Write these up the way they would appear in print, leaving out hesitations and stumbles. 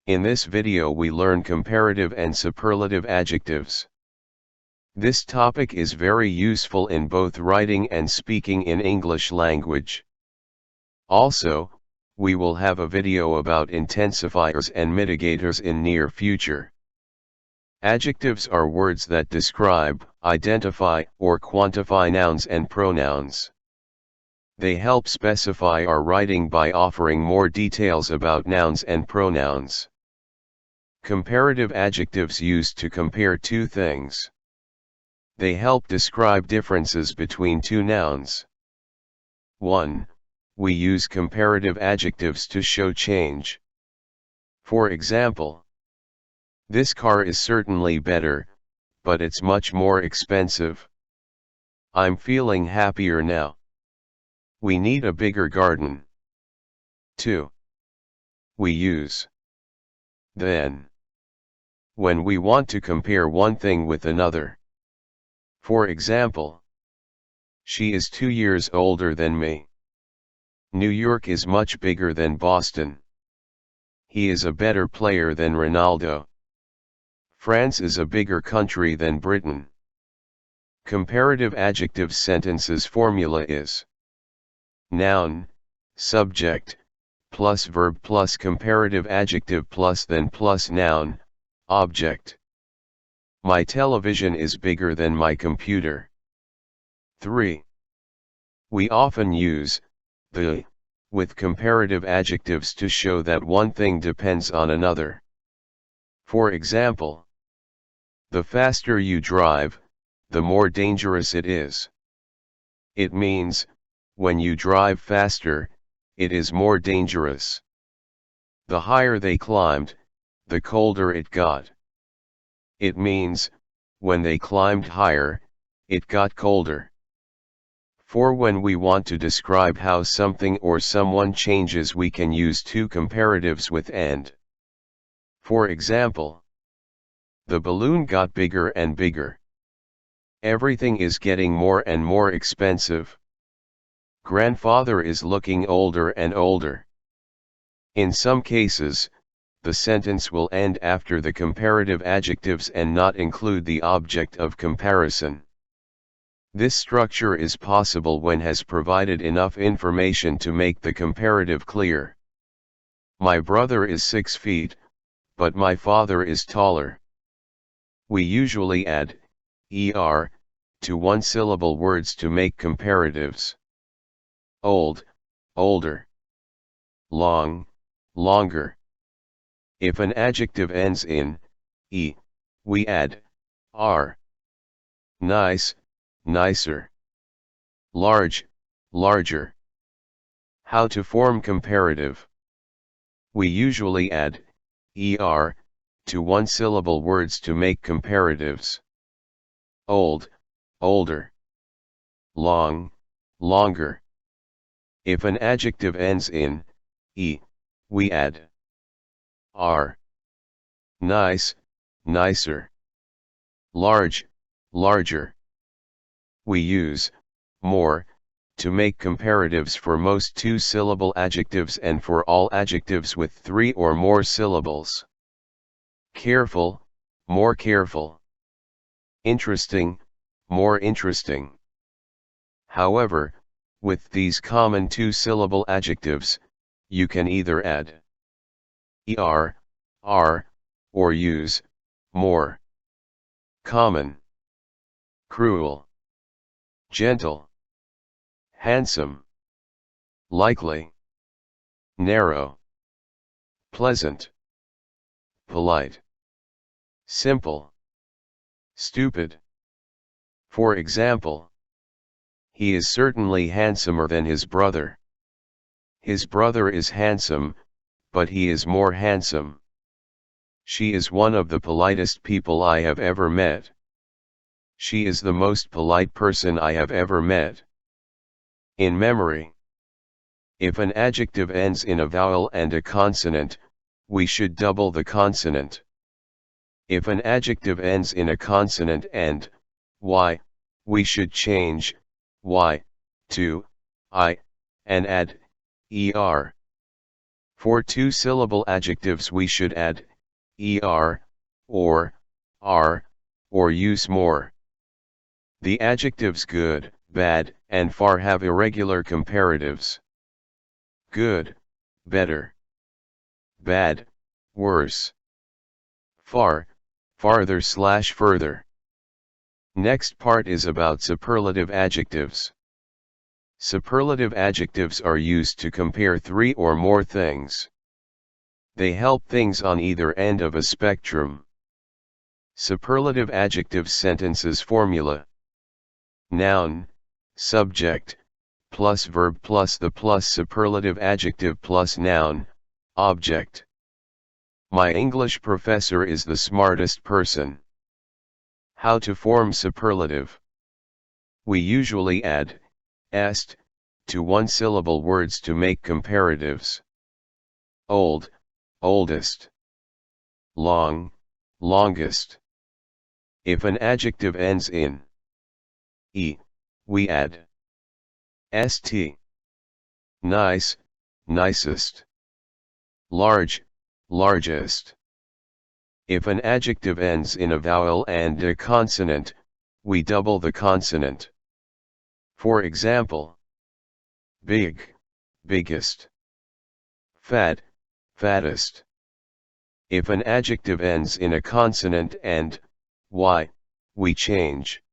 In this video we learn comparative and superlative adjectives. This topic is very useful in both writing and speaking in English language. Also, we will have a video about intensifiers and mitigators in near future. Adjectives are words that describe, identify, or quantify nouns and pronouns. They help specify our writing by offering more details about nouns and pronouns. Comparative adjectives used to compare two things. They help describe differences between two nouns. 1. We use comparative adjectives to show change. For example, this car is certainly better, but it's much more expensive. I'm feeling happier now. We need a bigger garden. 2. We use then when we want to compare one thing with another. For example, she is 2 years older than me. New York is much bigger than Boston. He is a better player than Ronaldo. France is a bigger country than Britain. Comparative adjectives sentences formula is noun, subject, plus verb plus comparative adjective plus then plus noun, object. My television is bigger than my computer. 3. We often use the with comparative adjectives to show that one thing depends on another. For example, the faster you drive, the more dangerous it is. It means, when you drive faster, it is more dangerous. The higher they climbed, the colder it got. It means, when they climbed higher, it got colder. For when we want to describe how something or someone changes, we can use two comparatives with and. For example, the balloon got bigger and bigger. Everything is getting more and more expensive. Grandfather is looking older and older. In some cases, the sentence will end after the comparative adjectives and not include the object of comparison. This structure is possible when has provided enough information to make the comparative clear. My brother is 6 feet, but my father is taller. We usually add er to one-syllable words to make comparatives. Old, older. Long, longer. If an adjective ends in e, we add r. Nice, nicer. Large, larger. How to form comparative? We usually add er to one-syllable words to make comparatives. Old, older. Long, longer. If an adjective ends in e, we add r. Nice, nicer. Large, larger. We use more to make comparatives for most two-syllable adjectives and for all adjectives with 3 or more syllables. Careful, more careful. Interesting, more interesting. However, with these common two-syllable adjectives, you can either add er, r, or use more. Common, cruel, gentle, handsome, likely, narrow, pleasant, polite, simple, stupid. For example, he is certainly handsomer than his brother. His brother is handsome, but he is more handsome. She is one of the politest people I have ever met. She is the most polite person I have ever met. In memory, if an adjective ends in a vowel and a consonant, we should double the consonant. If an adjective ends in a consonant and y, we should change y to I and add er. For two-syllable adjectives we should add er, or, are, or use more. The adjectives good, bad, and far have irregular comparatives. Good, better. Bad, worse. Far, farther/further. Next part is about superlative adjectives. Superlative adjectives are used to compare three or more things. They help things on either end of a spectrum. Superlative adjectives sentences formula. Noun, subject, plus verb plus the plus superlative adjective plus noun, object. My English professor is the smartest person. How to form superlative. We usually add est to one-syllable words to make comparatives. Old, oldest. Long, longest. If an adjective ends in e, we add st. Nice, nicest. Large, largest. If an adjective ends in a vowel and a consonant, we double the consonant. For example, big, biggest. Fat, fattest. If an adjective ends in a consonant and y, we change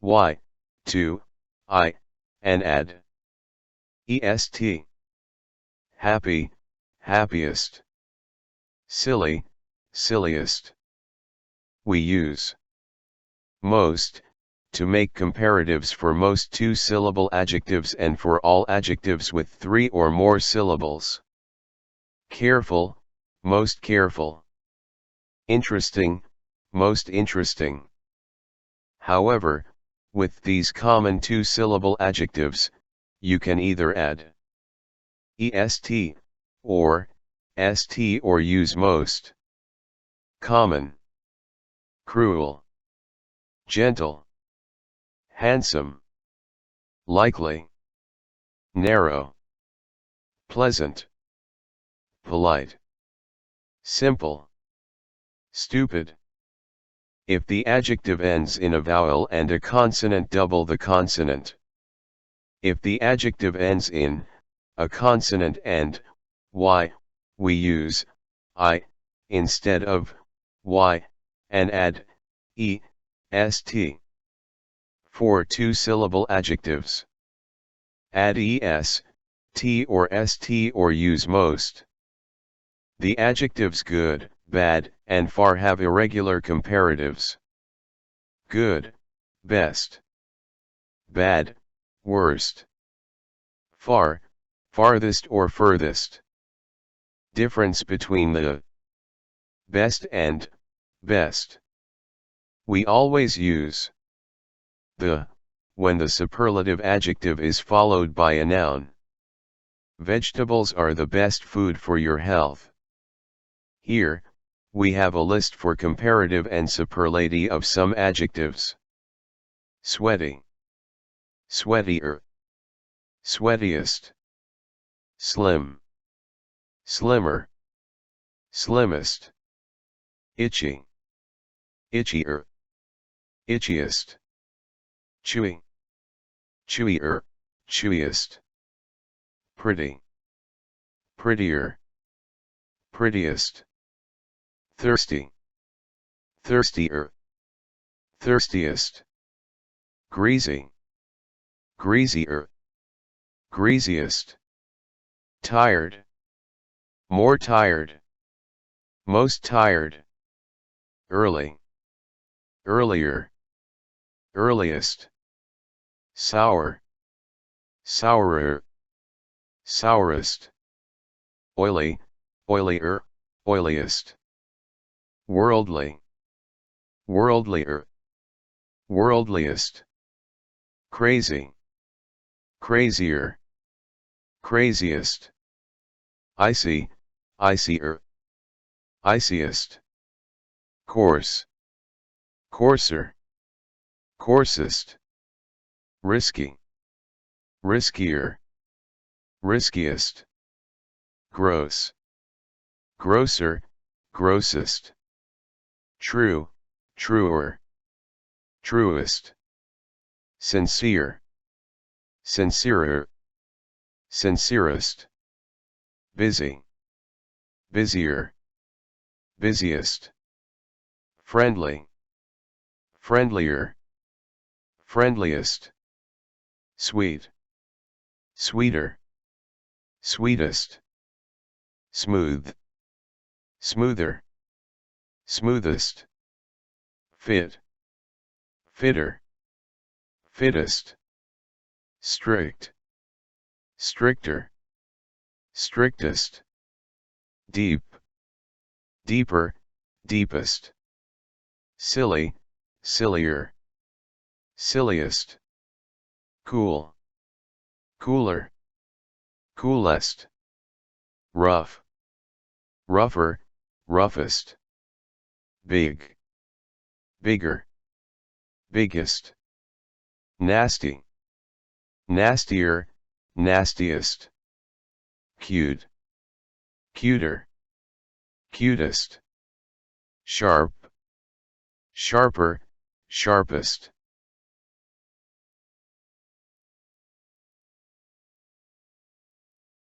y to I and add est. Happy, happiest. Silly, silliest. We use most to make comparatives for most two-syllable adjectives and for all adjectives with three or more syllables. Careful, most careful. Interesting, most interesting. However, with these common two-syllable adjectives, you can either add est, or st or use most. Common. Cruel. Gentle. Handsome. Likely. Narrow. Pleasant. Polite. Simple. Stupid. If the adjective ends in a vowel and a consonant, double the consonant. If the adjective ends in a consonant and y, we use I instead of y and add est. For two-syllable adjectives, add es, t or st or use most. The adjectives good, bad, and far have irregular comparatives. Good, best. Bad, worst. Far, farthest or furthest. Difference between the best and best. We always use the when the superlative adjective is followed by a noun. Vegetables are the best food for your health. Here, we have a list for comparative and superlative of some adjectives. Sweaty. Sweatier. Sweatiest. Slim. Slimmer. Slimmest. Itchy. Itchier. Itchiest. Chewy. Chewier, chewiest. Pretty. Prettier. Prettiest. Thirsty. Thirstier. Thirstiest. Greasy. Greasier. Greasiest. Tired. More tired. Most tired. Early. Earlier. Earliest. Sour. Sourer. Sourest. Oily, oilier, oiliest. Worldly. Worldlier. Worldliest. Crazy. Crazier. Craziest. Icy, icier. Iciest. Coarse. Coarser. Coarsest. Risky. Riskier. Riskiest. gross, grosser, grossest, true, truer, truest, sincere, sincerer, sincerest, busy, busier, busiest, friendly, friendlier, friendliest, sweet, sweeter, sweetest, smooth, smoother, smoothest, fit, fitter, fittest, strict, stricter, strictest, deep, deeper, deepest, silly, sillier, silliest, cool, cooler, coolest, rough, rougher, roughest, big, bigger, biggest, nasty, nastier, nastiest, cute, cuter, cutest, sharp, sharper, sharpest,